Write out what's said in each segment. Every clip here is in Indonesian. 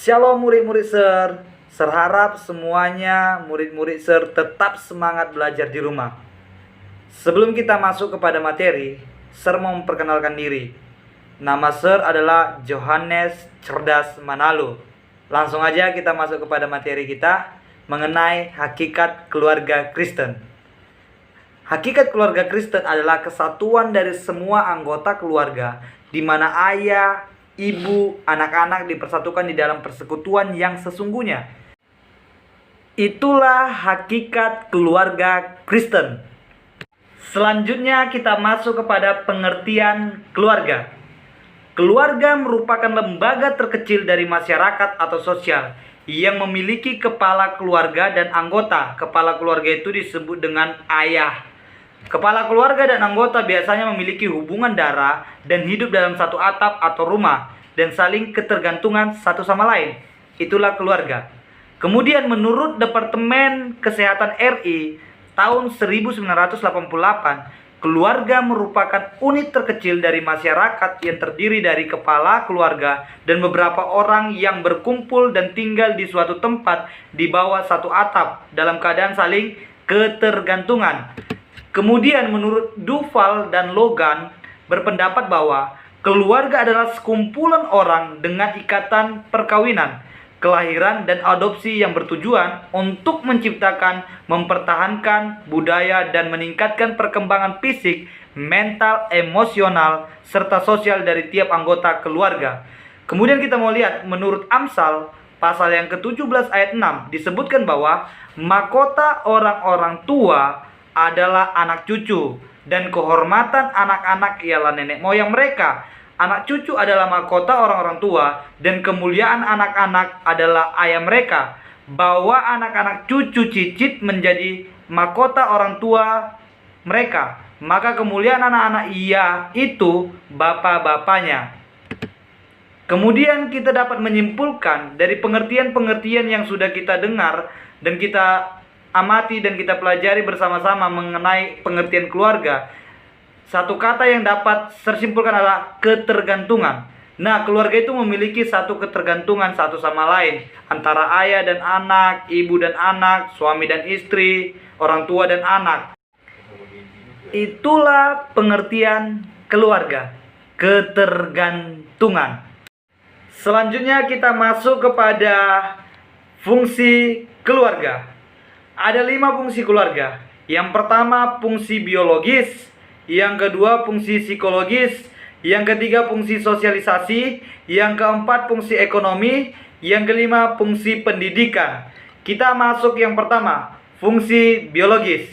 Shalom murid-murid Ser. Serharap semuanya murid-murid Ser tetap semangat belajar di rumah. Sebelum kita masuk kepada materi, Ser mau memperkenalkan diri. Nama Ser adalah Johannes Cerdas Manalo. Langsung aja kita masuk kepada materi kita mengenai hakikat keluarga Kristen. Hakikat keluarga Kristen adalah kesatuan dari semua anggota keluarga, di mana ayah, ibu, anak-anak dipersatukan di dalam persekutuan yang sesungguhnya. Itulah hakikat keluarga Kristen. Selanjutnya kita masuk kepada pengertian keluarga. Keluarga merupakan lembaga terkecil dari masyarakat atau sosial yang memiliki kepala keluarga dan anggota. Kepala keluarga itu disebut dengan ayah. Kepala keluarga dan anggota biasanya memiliki hubungan darah dan hidup dalam satu atap atau rumah dan saling ketergantungan satu sama lain. Itulah keluarga. Kemudian menurut Departemen Kesehatan RI tahun 1988, keluarga merupakan unit terkecil dari masyarakat yang terdiri dari kepala keluarga dan beberapa orang yang berkumpul dan tinggal di suatu tempat di bawah satu atap dalam keadaan saling ketergantungan. Kemudian menurut Duval dan Logan berpendapat bahwa keluarga adalah sekumpulan orang dengan ikatan perkawinan, kelahiran dan adopsi yang bertujuan untuk menciptakan, mempertahankan budaya dan meningkatkan perkembangan fisik, mental, emosional, serta sosial dari tiap anggota keluarga. Kemudian kita mau lihat menurut Amsal pasal yang ke-17 ayat 6 disebutkan bahwa mahkota orang-orang tua adalah anak cucu, dan kehormatan anak-anak ialah nenek moyang mereka. Anak cucu adalah mahkota orang-orang tua, dan kemuliaan anak-anak adalah ayah mereka. Bahwa anak-anak cucu cicit menjadi mahkota orang tua mereka, maka kemuliaan anak-anak ia itu bapak-bapaknya. Kemudian kita dapat menyimpulkan dari pengertian-pengertian yang sudah kita dengar dan kita amati dan kita pelajari bersama-sama mengenai pengertian keluarga. Satu kata yang dapat tersimpulkan adalah ketergantungan. Nah, keluarga itu memiliki satu ketergantungan satu sama lain, antara ayah dan anak, ibu dan anak, suami dan istri, orang tua dan anak. Itulah pengertian keluarga, ketergantungan. Selanjutnya kita masuk kepada fungsi keluarga. Ada 5 fungsi keluarga. Yang pertama fungsi biologis, yang kedua fungsi psikologis, yang ketiga fungsi sosialisasi, yang keempat fungsi ekonomi, yang kelima fungsi pendidikan. Kita masuk yang pertama, fungsi biologis.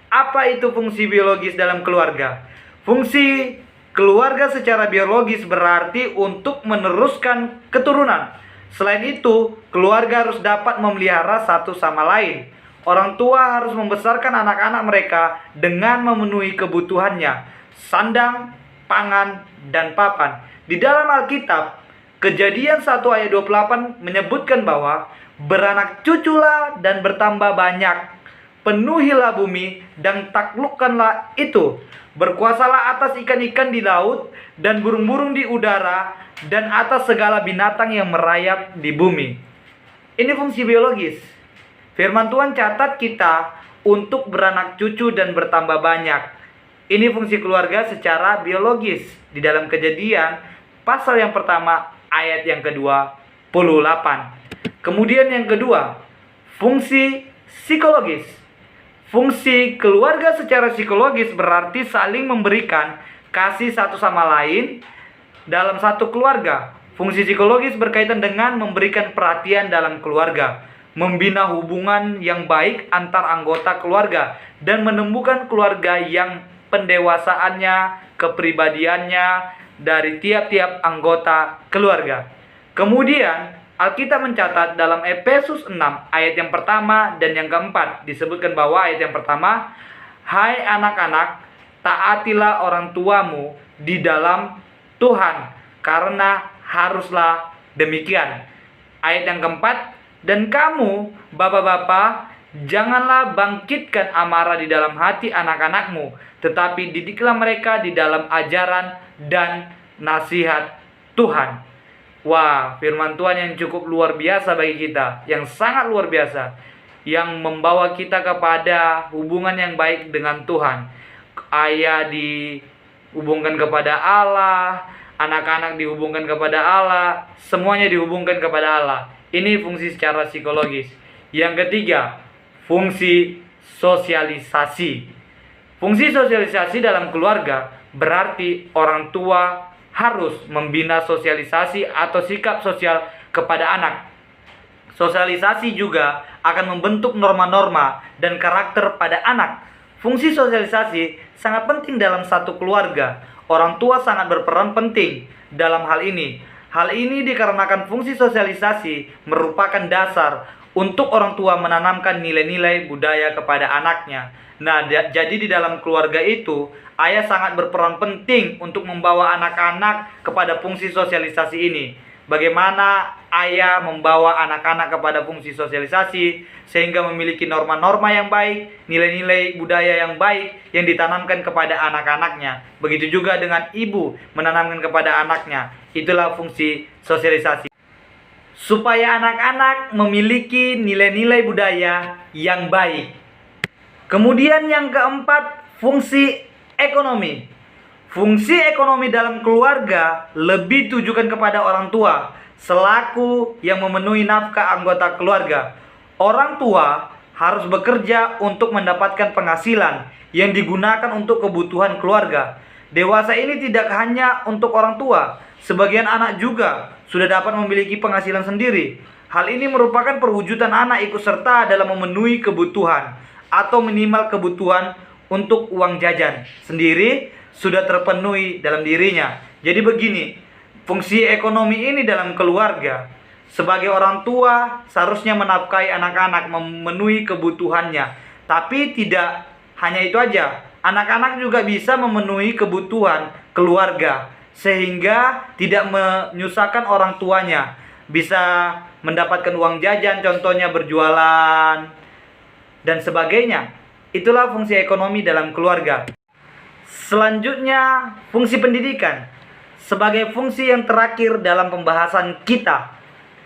Apa itu fungsi biologis dalam keluarga? Fungsi keluarga secara biologis berarti untuk meneruskan keturunan. Selain itu, keluarga harus dapat memelihara satu sama lain. Orang tua harus membesarkan anak-anak mereka dengan memenuhi kebutuhannya, sandang, pangan, dan papan. Di dalam Alkitab, Kejadian 1 ayat 28 menyebutkan bahwa beranak cuculah dan bertambah banyak. Penuhilah bumi dan taklukkanlah itu. Berkuasalah atas ikan-ikan di laut dan burung-burung di udara dan atas segala binatang yang merayap di bumi. Ini fungsi biologis. Firman Tuhan catat kita untuk beranak cucu dan bertambah banyak. Ini fungsi keluarga secara biologis di dalam Kejadian pasal yang pertama ayat yang ke-28. Kemudian yang kedua, fungsi psikologis. Fungsi keluarga secara psikologis berarti saling memberikan kasih satu sama lain dalam satu keluarga. Fungsi psikologis berkaitan dengan memberikan perhatian dalam keluarga, membina hubungan yang baik antar anggota keluarga, dan menemukan keluarga yang pendewasaannya, kepribadiannya dari tiap-tiap anggota keluarga. Kemudian Alkitab mencatat dalam Efesus 6 ayat yang pertama dan yang keempat disebutkan bahwa ayat yang pertama, hai anak-anak, taatilah orang tuamu di dalam Tuhan, karena haruslah demikian. Ayat yang keempat, dan kamu, bapak-bapak, janganlah bangkitkan amarah di dalam hati anak-anakmu, tetapi didiklah mereka di dalam ajaran dan nasihat Tuhan. Wah, firman Tuhan yang cukup luar biasa bagi kita, yang sangat luar biasa, yang membawa kita kepada hubungan yang baik dengan Tuhan. Ayah dihubungkan kepada Allah, anak-anak dihubungkan kepada Allah, semuanya dihubungkan kepada Allah. Ini fungsi secara psikologis. Yang ketiga, fungsi sosialisasi. Fungsi sosialisasi dalam keluarga berarti orang tua harus membina sosialisasi atau sikap sosial kepada anak. Sosialisasi juga akan membentuk norma-norma dan karakter pada anak. Fungsi sosialisasi sangat penting dalam satu keluarga. Orang tua sangat berperan penting dalam hal ini. Hal ini dikarenakan fungsi sosialisasi merupakan dasar untuk orang tua menanamkan nilai-nilai budaya kepada anaknya. Nah, jadi di dalam keluarga itu, ayah sangat berperan penting untuk membawa anak-anak kepada fungsi sosialisasi ini. Bagaimana ayah membawa anak-anak kepada fungsi sosialisasi sehingga memiliki norma-norma yang baik, nilai-nilai budaya yang baik yang ditanamkan kepada anak-anaknya. Begitu juga dengan ibu menanamkan kepada anaknya. Itulah fungsi sosialisasi. Supaya anak-anak memiliki nilai-nilai budaya yang baik. Kemudian yang keempat, fungsi ekonomi. Fungsi ekonomi dalam keluarga lebih ditujukan kepada orang tua selaku yang memenuhi nafkah anggota keluarga. Orang tua harus bekerja untuk mendapatkan penghasilan yang digunakan untuk kebutuhan keluarga. Dewasa ini tidak hanya untuk orang tua, sebagian anak juga sudah dapat memiliki penghasilan sendiri. Hal ini merupakan perwujudan anak ikut serta dalam memenuhi kebutuhan atau minimal kebutuhan untuk uang jajan sendiri sudah terpenuhi dalam dirinya. Jadi begini, fungsi ekonomi ini dalam keluarga, sebagai orang tua seharusnya menafkahi anak-anak, memenuhi kebutuhannya. Tapi tidak hanya itu aja, anak-anak juga bisa memenuhi kebutuhan keluarga sehingga tidak menyusahkan orang tuanya. Bisa mendapatkan uang jajan, contohnya berjualan dan sebagainya. Itulah fungsi ekonomi dalam keluarga. Selanjutnya, fungsi pendidikan. Sebagai fungsi yang terakhir dalam pembahasan kita,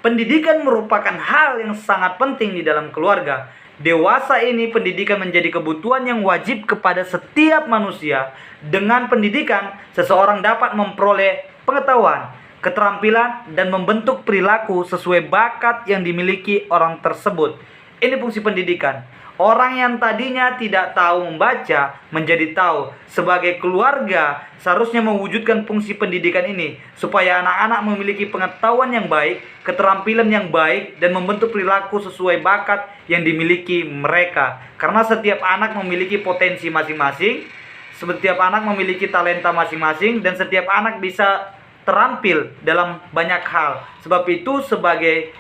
pendidikan merupakan hal yang sangat penting di dalam keluarga. Dewasa ini pendidikan menjadi kebutuhan yang wajib kepada setiap manusia. Dengan pendidikan, seseorang dapat memperoleh pengetahuan, keterampilan, dan membentuk perilaku sesuai bakat yang dimiliki orang tersebut. Ini fungsi pendidikan. Orang yang tadinya tidak tahu membaca menjadi tahu. Sebagai keluarga seharusnya mewujudkan fungsi pendidikan ini supaya anak-anak memiliki pengetahuan yang baik, keterampilan yang baik, dan membentuk perilaku sesuai bakat yang dimiliki mereka. Karena setiap anak memiliki potensi masing-masing, setiap anak memiliki talenta masing-masing, dan setiap anak bisa terampil dalam banyak hal. Sebab itu sebagai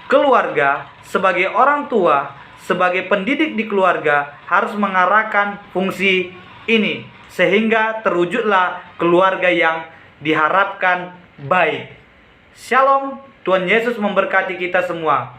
keluarga, sebagai orang tua, sebagai pendidik di keluarga harus mengarahkan fungsi ini sehingga terwujudlah keluarga yang diharapkan baik. Shalom, Tuhan Yesus memberkati kita semua.